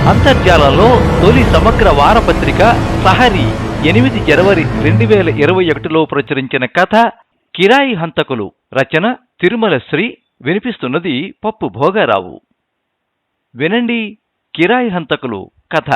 అంతర్జాలంలో తొలి సమగ్ర వారపత్రిక సహరి 8 జనవరి 2021లో ప్రచురించిన కథ కిరాయి హంతకులు. రచన తిరుమల శ్రీ. వినిపిస్తున్నది పప్పు భోగారావు. వినండి కిరాయి హంతకులు కథ.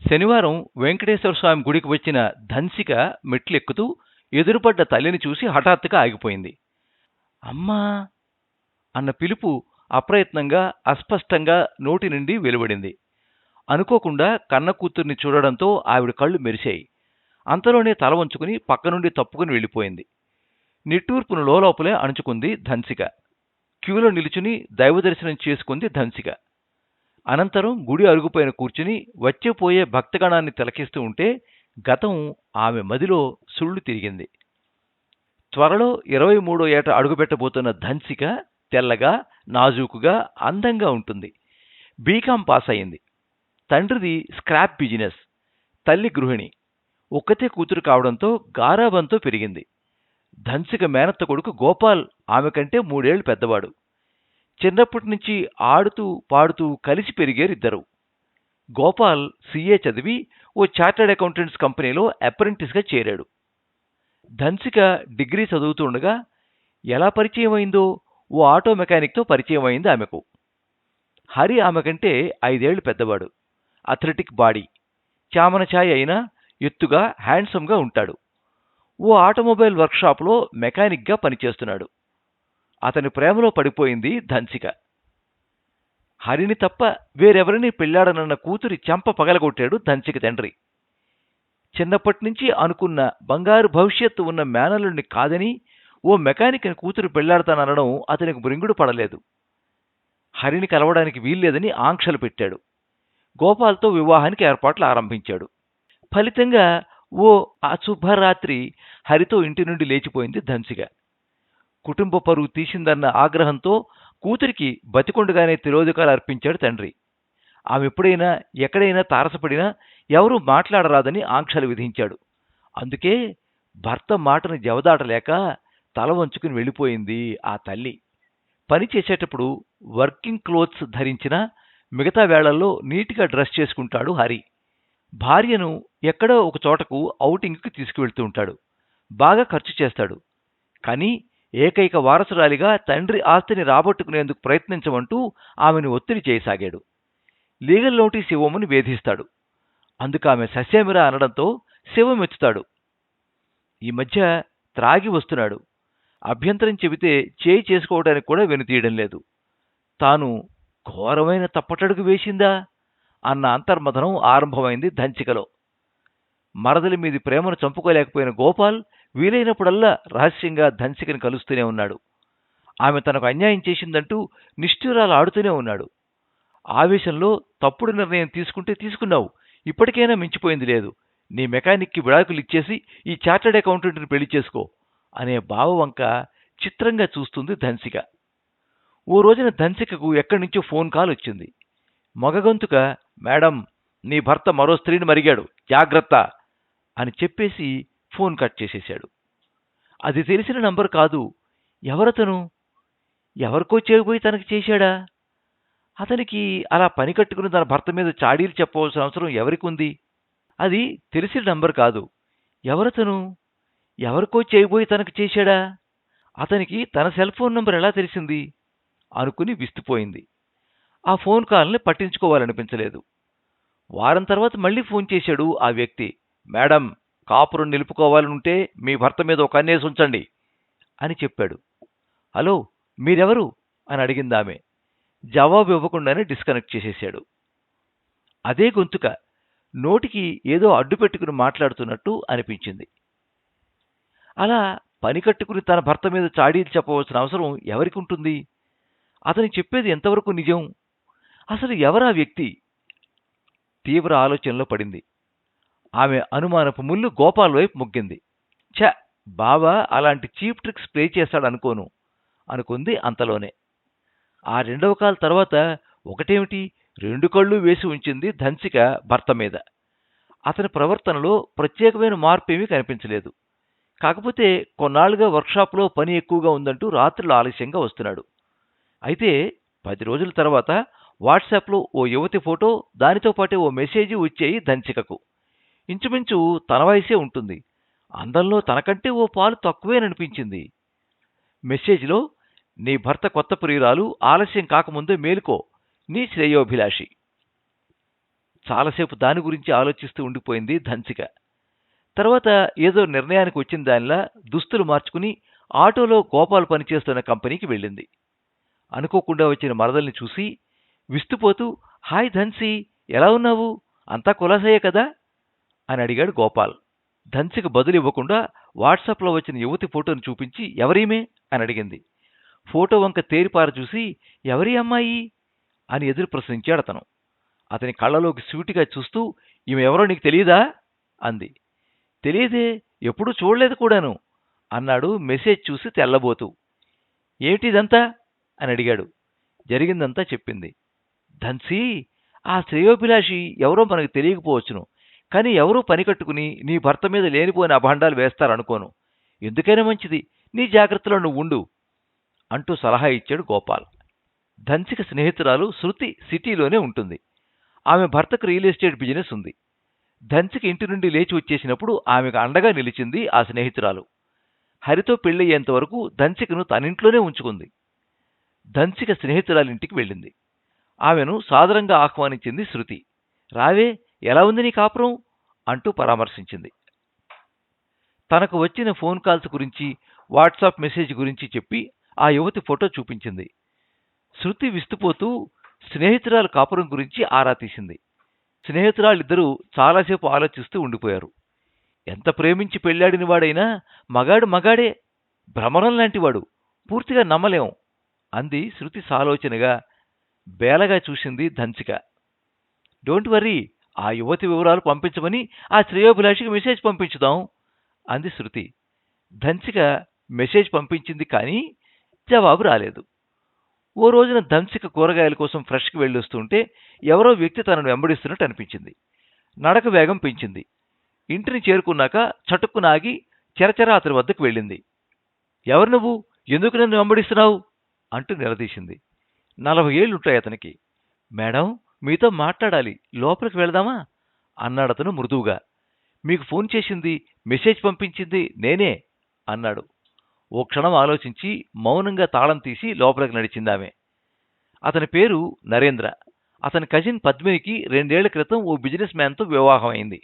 శనివారం వెంకటేశ్వర స్వామి గుడికి వచ్చిన ధన్సిక మెట్లెక్కుతూ ఎదురుపడ్డ తల్లిని చూసి హఠాత్తుగా ఆగిపోయింది. అమ్మా అన్న పిలుపు అప్రయత్నంగా అస్పష్టంగా నోటి నుండి వెలువడింది. అనుకోకుండా కన్న కూతుర్ని చూడడంతో ఆవిడ కళ్ళు మెరిశాయి. అంతలోనే తల వంచుకుని పక్కనుండి తప్పుకుని వెళ్ళిపోయింది. నిట్టూర్పును లోపలే అణుచుకుంది ధన్సిక. క్యూలో నిలుచుని దైవదర్శనం చేసుకుంది ధన్సిక. అనంతరం గుడి అరుగుపైన కూర్చుని వచ్చేపోయే భక్తగణాన్ని తిలకిస్తూ ఉంటే గతం ఆమె మదిలో సుళ్ళు తిరిగింది. త్వరలో 23వ ఏట అడుగుపెట్టబోతున్న ధన్సిక తెల్లగా, నాజూకుగా, అందంగా ఉంటుంది. బీకాం పాస్ అయింది. తండ్రిది స్క్రాప్ బిజినెస్, తల్లి గృహిణి. ఒక్కతే కూతురు కావడంతో గారాబంతో పెరిగింది. ధన్సిక మేనత్త కొడుకు గోపాల్ ఆమె కంటే 3 ఏళ్లు పెద్దవాడు. చిన్నప్పటి నుంచి ఆడుతూ పాడుతూ కలిసి పెరిగేరిద్దరు. గోపాల్ సీఏ చదివి ఓ చార్టర్డ్ అకౌంటెంట్స్ కంపెనీలో అప్రెంటిస్గా చేరాడు. ధన్సిక డిగ్రీ చదువుతూ ఉండగా ఎలా పరిచయం అయిందో ఓ ఆటో మెకానిక్తో పరిచయం అయింది ఆమెకు. హరి ఆమె కంటే 5 ఏళ్లు పెద్దవాడు. అథ్లెటిక్ బాడీ, చామన ఛాయ్ అయినా ఎత్తుగా, హ్యాండ్సమ్గా ఉంటాడు. ఓ ఆటోమొబైల్ వర్క్షాప్లో మెకానిక్గా పనిచేస్తున్నాడు. అతని ప్రేమలో పడిపోయింది ధన్సిక. హరిని తప్ప వేరెవరిని పెళ్లాడనన్న కూతురి చెంప పగలగొట్టాడు ధన్సిక తండ్రి. చిన్నప్పటినుంచి అనుకున్న బంగారు భవిష్యత్తు ఉన్న మేనల్లుడిని కాదని ఓ మెకానిక్ని కూతురు పెళ్లాడతాననడం అతనికి బృంగుడు పడలేదు. హరిని కలవడానికి వీల్లేదని ఆంక్షలు పెట్టాడు. గోపాల్తో వివాహానికి ఏర్పాట్లు ఆరంభించాడు. ఫలితంగా ఓ అశుభరాత్రి హరితో ఇంటి నుండి లేచిపోయింది ధన్సిక. కుటుంబ పరువు తీసిందన్న ఆగ్రహంతో కూతురికి బతికొండగానే తిరోధకాలు అర్పించాడు తండ్రి. ఆమె ఎప్పుడైనా ఎక్కడైనా తారసపడినా ఎవరూ మాట్లాడరాదని ఆంక్షలు విధించాడు. అందుకే భర్త మాటను జవదాటలేక తల వంచుకుని వెళ్ళిపోయింది ఆ తల్లి. పని చేసేటప్పుడు వర్కింగ్ క్లోత్స్ ధరించినా మిగతా వేళల్లో నీట్గా డ్రెస్ చేసుకుంటాడు హరి. భార్యను ఎక్కడో ఒక చోటకు ఔటింగ్కి తీసుకువెళ్తూ ఉంటాడు. బాగా ఖర్చు చేస్తాడు. కానీ ఏకైక వారసురాలిగా తండ్రి ఆస్తిని రాబట్టుకునేందుకు ప్రయత్నించమంటూ ఆమెను ఒత్తిడి చేయసాగాడు. లీగల్ నోటీస్ ఇవ్వమని వేధిస్తాడు. అందుకు ఆమె సస్యమిరా అనడంతో శివమెత్తుతాడు. ఈ మధ్య త్రాగి వస్తున్నాడు. అభ్యంతరం చెబితే చేయి చేసుకోవడానికి కూడా వెనుతీయడం లేదు. తాను ఘోరమైన తప్పటడుగు వేసిందా అన్న అంతర్మథనం ఆరంభమైంది ధన్సికలో. మరదలి మీది ప్రేమను చంపుకోలేకపోయిన గోపాల్ వీలైనప్పుడల్లా రహస్యంగా ధన్సికని కలుస్తూనే ఉన్నాడు. ఆమె తనకు అన్యాయం చేసిందంటూ నిష్ఠురాలు ఆడుతూనే ఉన్నాడు. ఆవేశంలో తప్పుడు నిర్ణయం తీసుకుంటే తీసుకున్నావు, ఇప్పటికైనా మించిపోయింది లేదు. నీ మెకానిక్కి విడాకులు ఇచ్చేసి ఈ చార్టర్డ్ అకౌంటెంట్ని పెళ్లి చేసుకో అనే భావవంక చిత్రంగా చూస్తుంది ధన్సిక. ఓ రోజున ధన్సికకు ఎక్కడి నుంచో ఫోన్ కాల్ వచ్చింది. మగగొంతుక, మేడం, నీ భర్త మరో స్త్రీని మరిగాడు, జాగ్రత్త అని చెప్పేసి ఫోన్ కట్ చేసేశాడు. అది తెలిసిన నంబర్ కాదు. ఎవరతను? ఎవరికో చేయబోయి తనకి చేశాడా? అతనికి అలా పని కట్టుకుని తన భర్త మీద చాడీలు చెప్పవలసిన అవసరం ఎవరికి ఉంది? అది తెలిసిన నంబర్ కాదు. ఎవరతను? ఎవరికో చేయబోయి తనకు చేశాడా? అతనికి తన సెల్ ఫోన్ నంబర్ ఎలా తెలిసింది అనుకుని విస్తుపోయింది. ఆ ఫోన్ కాల్ని పట్టించుకోవాలనిపించలేదు. వారం తర్వాత మళ్ళీ ఫోన్ చేశాడు ఆ వ్యక్తి. మేడం, కాపురం నిలుపుకోవాలనుంటే మీ భర్త మీద ఒక కన్నేసి ఉంచండి అని చెప్పాడు. హలో, మీరెవరు అని అడిగింది ఆమె. జవాబు ఇవ్వకుండానే డిస్కనెక్ట్ చేసేశాడు. అదే గొంతుక నోటికి ఏదో అడ్డు పెట్టుకుని మాట్లాడుతున్నట్టు అనిపించింది. అలా పని కట్టుకుని తన భర్త మీద చాడీలు చెప్పవలసిన అవసరం ఎవరికి ఉంటుంది? అతను చెప్పేది ఎంతవరకు నిజం? అసలు ఎవరా వ్యక్తి? తీవ్ర ఆలోచనలో పడింది. ఆమె అనుమానపు ముళ్ళు గోపాల్ వైపు మొగ్గింది. ఛ, బావా అలాంటి చీప్ ట్రిక్స్ ప్లే చేస్తాడనుకోను అనుకుంది అంతలోనే. ఆ రెండవ కాల్ తర్వాత ఒకటేమిటి 2 కళ్ళు వేసి ఉంచింది ధన్సిక భర్త మీద. అతని ప్రవర్తనలో ప్రత్యేకమైన మార్పేమీ కనిపించలేదు. కాకపోతే కొన్నాళ్లుగా వర్క్షాప్లో పని ఎక్కువగా ఉందంటూ రాత్రులు ఆలస్యంగా వస్తున్నాడు. అయితే 10 రోజుల తర్వాత వాట్సాప్లో ఓ యువతి ఫోటో, దానితో పాటే ఓ మెసేజ్ వచ్చాయి ధన్సికకు. ఇంచుమించు తన వయసే ఉంటుంది. అందంలో తనకంటే ఓ పాలు తక్కువేననిపించింది. మెసేజ్లో, నీ భర్త కొత్త ప్రియురాలు, ఆలస్యం కాకముందే మేలుకో, నీ శ్రేయోభిలాషి. చాలాసేపు దాని గురించి ఆలోచిస్తూ ఉండిపోయింది ధన్సిక. తర్వాత ఏదో నిర్ణయానికి వచ్చిన దానిలా దుస్తులు మార్చుకుని ఆటోలో గోపాల్ పనిచేస్తున్న కంపెనీకి వెళ్ళింది. అనుకోకుండా వచ్చిన మరదల్ని చూసి విస్తుపోతూ, హాయ్ ధన్సి, ఎలా ఉన్నావు, అంతా కులాసయ్యే కదా అని అడిగాడు గోపాల్. ధన్సిక బదులివ్వకుండా వాట్సాప్లో వచ్చిన యువతి ఫోటోను చూపించి, ఎవరీమే అని అడిగింది. ఫోటో వంక తేరిపార చూసి, ఎవరి అమ్మాయి అని ఎదురు ప్రశ్నించాడు అతను. అతని కళ్ళలోకి సూటిగా చూస్తూ, ఈమె ఎవరో నీకు తెలియదా అంది. తెలియదే, ఎప్పుడూ చూడలేదు కూడాను అన్నాడు మెసేజ్ చూసి తెల్లబోతూ. ఏమిటిదంతా అని అడిగాడు. జరిగిందంతా చెప్పింది. ధన్సీ, ఆ శ్రేయోభిలాషి ఎవరో మనకు తెలియకపోవచ్చును, కానీ ఎవరూ పని కట్టుకుని నీ భర్త మీద లేనిపోయిన అభాండాలు వేస్తారనుకోను. ఎందుకైనా మంచిది, నీ జాగ్రత్తలో నువ్వు ఉండు అంటూ సలహా ఇచ్చాడు గోపాల్. ధన్సిక స్నేహితురాలు శృతి సిటీలోనే ఉంటుంది. ఆమె భర్తకు రియల్ ఎస్టేట్ బిజినెస్ ఉంది. ధన్సిక ఇంటి నుండి లేచి వచ్చేసినప్పుడు ఆమెకు అండగా నిలిచింది ఆ స్నేహితురాలు. హరితో పెళ్ళయ్యేంత వరకు ధన్సికను తనింట్లోనే ఉంచుకుంది. ధన్సిక స్నేహితురాలింటికి వెళ్ళింది. ఆమెను సాదరంగా ఆహ్వానించింది శృతి. రావే, ఎలా ఉంది నీ కాపురం అంటూ పరామర్శించింది. తనకు వచ్చిన ఫోన్ కాల్స్ గురించి, వాట్సాప్ మెసేజ్ గురించి చెప్పి ఆ యువతి ఫోటో చూపించింది. శృతి విస్తుపోతూ స్నేహితురాలు కాపురం గురించి ఆరా తీసింది. స్నేహితురాలిద్దరూ చాలాసేపు ఆలోచిస్తూ ఉండిపోయారు. ఎంత ప్రేమించి పెళ్లాడిన వాడైనా మగాడు మగాడే, భ్రమరం లాంటివాడు, పూర్తిగా నమ్మలేం అంది శృతి సాలోచనగా. బేలగా చూసింది ధన్సిక. డోంట్ వర్రీ, ఆ యువతి వివరాలు పంపించమని ఆ శ్రేయోభిలాషికి మెసేజ్ పంపించుదాం అంది శృతి. ధన్సిక మెసేజ్ పంపించింది, కానీ జవాబు రాలేదు. ఓ రోజున ధన్సిక కూరగాయల కోసం ఫ్రెష్కి వెళ్ళొస్తుంటే ఎవరో వ్యక్తి తనను వెంబడిస్తున్నట్టు అనిపించింది. నడక వేగం పెంచింది. ఇంటిని చేరుకున్నాక చటుక్కున ఆగి చెరచెర అతని వద్దకు వెళ్ళింది. ఎవరు నువ్వు, ఎందుకు నన్ను వెంబడిస్తున్నావు అంటూ నిలదీసింది. 40 ఏళ్లుంటాయి అతనికి. మేడం, మీతో మాట్లాడాలి, లోపలికి వెళదామా అన్నాడతను మృదువుగా. మీకు ఫోన్ చేసింది, మెసేజ్ పంపించింది నేనే అన్నాడు. ఓ క్షణం ఆలోచించి మౌనంగా తాళం తీసి లోపలికి నడిచిందామె. అతని పేరు నరేంద్ర. అతని కజిన్ పద్మినికి 2 ఏళ్ల క్రితం ఓ బిజినెస్ మ్యాన్తో వివాహం అయింది.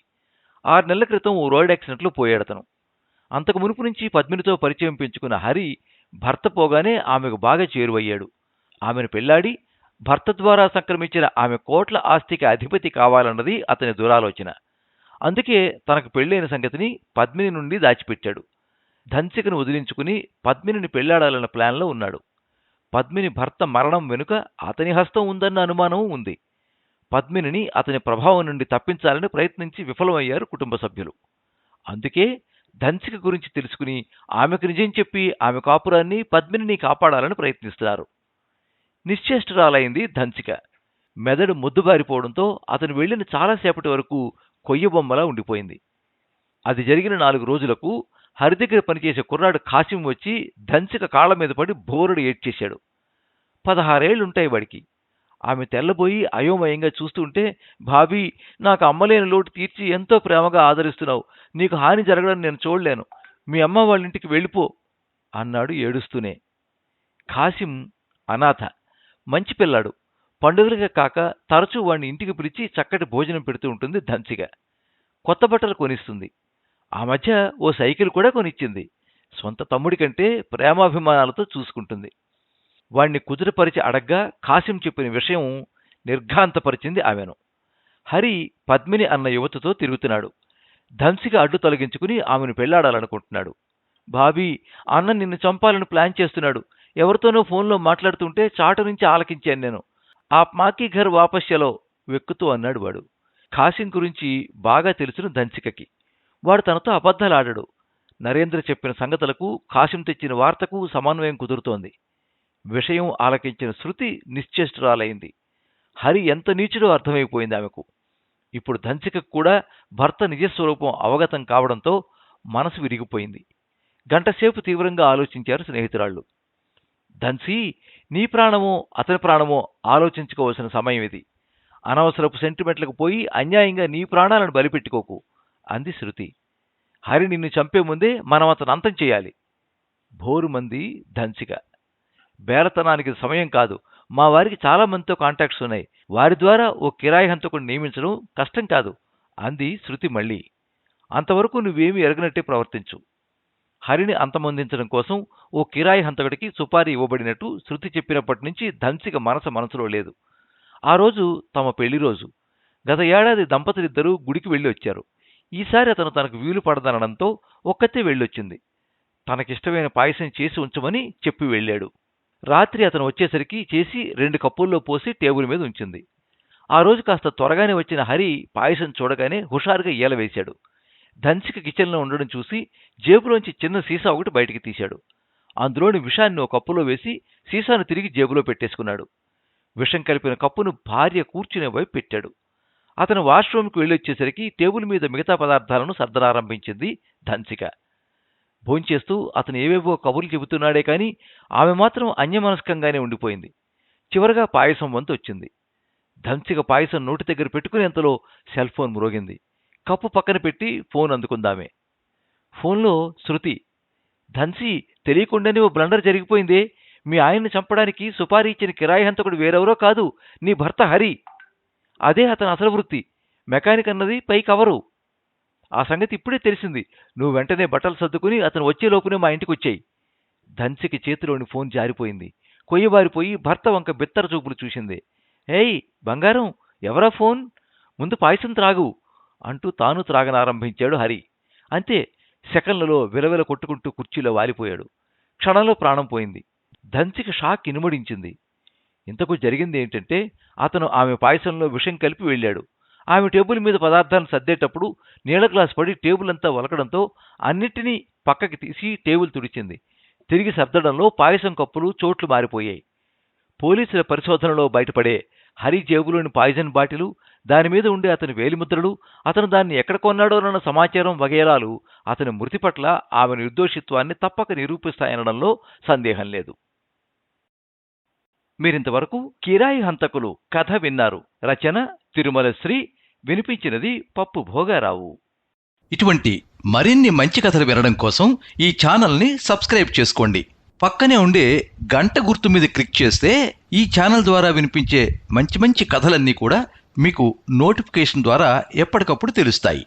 6 నెలల క్రితం ఓ రోడ్ యాక్సిడెంట్లో పోయాడతను. అంతకు మునుపు నుంచి పద్మినితో పరిచయం పెంచుకున్న హరి భర్త పోగానే ఆమెకు బాగా చేరువయ్యాడు. ఆమెను పెళ్లాడి భర్త ద్వారా సంక్రమించిన ఆమె కోట్ల ఆస్తికి అధిపతి కావాలన్నది అతని దురాలోచన. అందుకే తనకు పెళ్లైన సంగతిని పద్మిని నుండి దాచిపెట్టాడు. ధన్సికను వదిలించుకుని పద్మినిని పెళ్లాడాలన్న ప్లాన్లో ఉన్నాడు. పద్మిని భర్త మరణం వెనుక అతని హస్తం ఉందన్న అనుమానం ఉంది. పద్మినిని అతని ప్రభావం నుండి తప్పించాలని ప్రయత్నించి విఫలమయ్యారు కుటుంబ సభ్యులు. అందుకే ధన్సిక గురించి తెలుసుకుని ఆమెకు నిజం చెప్పి ఆమె కాపురాన్ని, పద్మినిని కాపాడాలని ప్రయత్నిస్తున్నారు. నిశ్చేష్టురాలైంది ధన్సిక. మెదడు ముద్దుబారిపోవడంతో అతను వెళ్లిన చాలాసేపటి వరకు కొయ్యబొమ్మలా ఉండిపోయింది. అది జరిగిన 4 రోజులకు హరి దగ్గర పనిచేసే కుర్రాడు కాసిం వచ్చి ధన్సిక కాళ్ల మీద పడి బోరుడు ఏడ్చేశాడు. 16 ఏళ్లుంటాయి వాడికి. ఆమె తెల్లబోయి అయోమయంగా చూస్తుంటే, భాబీ, నాకు అమ్మలేని లోటు తీర్చి ఎంతో ప్రేమగా ఆదరిస్తున్నావు, నీకు హాని జరగడం నేను చూడలేను, మీ అమ్మ వాళ్ళ ఇంటికి వెళ్ళిపో అన్నాడు ఏడుస్తూనే. కాసిం అనాథ, మంచి పిల్లాడు. పండుగలుగా కాక తరచూ వాడిని ఇంటికి పిలిచి చక్కటి భోజనం పెడుతూ ఉంటుంది ధన్సిక. కొత్త బట్టలు కొనిస్తుంది. ఆ మధ్య ఓ సైకిల్ కూడా కొనిచ్చింది. సొంత తమ్ముడి కంటే ప్రేమాభిమానాలతో చూసుకుంటుంది. వాణ్ణి కుదుటపరిచి అడగ్గా కాసిం చెప్పిన విషయం నిర్ఘాంతపరిచింది ఆమెను. హరి పద్మిని అన్న యువతతో తిరుగుతున్నాడు. ధన్సిక అడ్డు తొలగించుకుని ఆమెను పెళ్లాడాలనుకుంటున్నాడు. భాబీ, అన్న నిన్ను చంపాలని ప్లాన్ చేస్తున్నాడు. ఎవరితోనో ఫోన్లో మాట్లాడుతుంటే చాటు నుంచి ఆలకించాను నేను. ఆ మాకీ ఘర్ వాపస్యలో వెక్కుతూ అన్నాడు వాడు. కాసిం గురించి బాగా తెలుసును ధన్సికకి. వాడు తనతో అబద్ధాలాడాడు. నరేంద్ర చెప్పిన సంగతులకు, కాసిం తెచ్చిన వార్తకు సమన్వయం కుదురుతోంది. విషయం ఆలకించిన శృతి నిశ్చేష్టురాలైంది. హరి ఎంత నీచుడో అర్థమైపోయింది ఆమెకు. ఇప్పుడు ధన్సికకు కూడా భర్త నిజస్వరూపం అవగతం కావడంతో మనసు విరిగిపోయింది. గంటసేపు తీవ్రంగా ఆలోచించారు స్నేహితురాళ్లు. ధన్సీ, నీ ప్రాణమో అతని ప్రాణమో ఆలోచించుకోవాల్సిన సమయం ఇది. అనవసరపు సెంటిమెంట్లకు పోయి అన్యాయంగా నీ ప్రాణాలను బలిపెట్టుకోకు అంది శృతి. హరి నిన్ను చంపే ముందే మనం అతను అంతం చేయాలి. భోరుమంది ధన్సిక. బేరతనానికి సమయం కాదు. మా వారికి చాలా మందితో కాంటాక్ట్స్ ఉన్నాయి. వారి ద్వారా ఓ కిరాయి హంతకుడిని నియమించడం కష్టం కాదు అంది శృతి మళ్ళీ. అంతవరకు నువ్వేమీ ఎరగనట్టే ప్రవర్తించు. హరిని అంతమొందించడం కోసం ఓ కిరాయి హంతకుడికి సుపారీ ఇవ్వబడినట్టు శృతి చెప్పినప్పటి నుంచి ధన్సిక మనసులో లేదు. ఆ రోజు తమ పెళ్లి రోజు. గత ఏడాది దంపతులిద్దరూ గుడికి వెళ్ళి వచ్చారు. ఈసారి అతను తనకు వీలు పడదనడంతో ఒక్కతే వెళ్ళొచ్చింది. తనకిష్టమైన పాయసం చేసి ఉంచమని చెప్పి వెళ్ళాడు. రాత్రి అతను వచ్చేసరికి చేసి 2 కప్పుల్లో పోసి టేబుల్ మీద ఉంచింది. ఆ రోజు కాస్త త్వరగానే వచ్చిన హరి పాయసం చూడగానే హుషారుగా ఈలవేశాడు. ధన్సిక కిచెన్లో ఉండడం చూసి జేబులోంచి చిన్న సీసా ఒకటి బయటికి తీశాడు. అందులోని విషాన్ని ఓ కప్పులో వేసి సీసాను తిరిగి జేబులో పెట్టేసుకున్నాడు. విషం కలిపిన కప్పును భార్య కూర్చునే వైపు పెట్టాడు. అతను వాష్రూమ్కి వెళ్ళొచ్చేసరికి టేబుల్ మీద మిగతా పదార్థాలను సర్దనారంభించింది ధన్సిక. భోంచేస్తూ అతను ఏవేవో కబుర్లు చెబుతున్నాడే కానీ ఆమె మాత్రం అన్యమనస్కంగానే ఉండిపోయింది. చివరగా పాయసం వంతు వచ్చింది. ధన్సిక పాయసం నోటి దగ్గర పెట్టుకునేంతలో సెల్ ఫోన్ మ్రోగింది. కప్పు పక్కన పెట్టి ఫోన్ అందుకుందామే. ఫోన్లో శృతి. ధన్సి, తెలియకుండానే ఓ బ్లండర్ జరిగిపోయిందే. మీ ఆయన్ని చంపడానికి సుపారీ ఇచ్చిన కిరాయి హంతకుడు వేరెవరో కాదు, నీ భర్త హరి. అదే అతని అసలు వృత్తి. మెకానిక్ అన్నది పై కవరు. ఆ సంగతి ఇప్పుడే తెలిసింది. నువ్వు వెంటనే బట్టలు సర్దుకుని అతను వచ్చేలోపునే మా ఇంటికి వచ్చేయి. ధన్సికి చేతిలోని ఫోన్ జారిపోయింది. కొయ్యబారిపోయి భర్త వంక బిత్తర చూపులు చూసింది. ఏయ్ బంగారం, ఎవరా ఫోన్? ముందు పాయసం త్రాగు అంటూ తాను త్రాగనారంభించాడు హరి. అంతే, సెకన్లలో విలవిల కొట్టుకుంటూ కుర్చీలో వాలిపోయాడు. క్షణంలో ప్రాణం పోయింది. ధన్సిక షాక్ ఇనుమడించింది. ఇంతకు జరిగింది ఏంటంటే అతను ఆమె పాయసంలో విషం కలిపి వెళ్ళాడు. ఆమె టేబుల్ మీద పదార్థాలను సర్దేటప్పుడు నీళ్ల గ్లాస్ పడి టేబుల్ అంతా వలకడంతో అన్నిటినీ పక్కకి తీసి టేబుల్ తుడిచింది. తిరిగి సర్దడంలో పాయసం కప్పులు చోట్లు మారిపోయాయి. పోలీసుల పరిశోధనలో బయటపడే హరి జేబులోని పాయిజన్ బాటిలు, దానిమీద ఉండే అతని వేలిముద్రలు, అతను దాన్ని ఎక్కడ కొన్నాడోనన్న సమాచారం వగేరాలు అతని మృతి పట్ల ఆమె నిర్దోషిత్వాన్ని తప్పక నిరూపిస్తాయనడంలో సందేహం లేదు. మీరింతవరకు కిరాయి హంతకులు కథ విన్నారు. రచన తిరుమల శ్రీ. వినిపించినది పప్పు భోగారావు. ఇటువంటి మరిన్ని మంచి కథలు వినడం కోసం ఈ ఛానల్ని సబ్స్క్రైబ్ చేసుకోండి. పక్కనే ఉండే గంట గుర్తు మీద క్లిక్ చేస్తే ఈ ఛానల్ ద్వారా వినిపించే మంచి మంచి కథలన్నీ కూడా మీకు నోటిఫికేషన్ ద్వారా ఎప్పటికప్పుడు తెలుస్తాయి.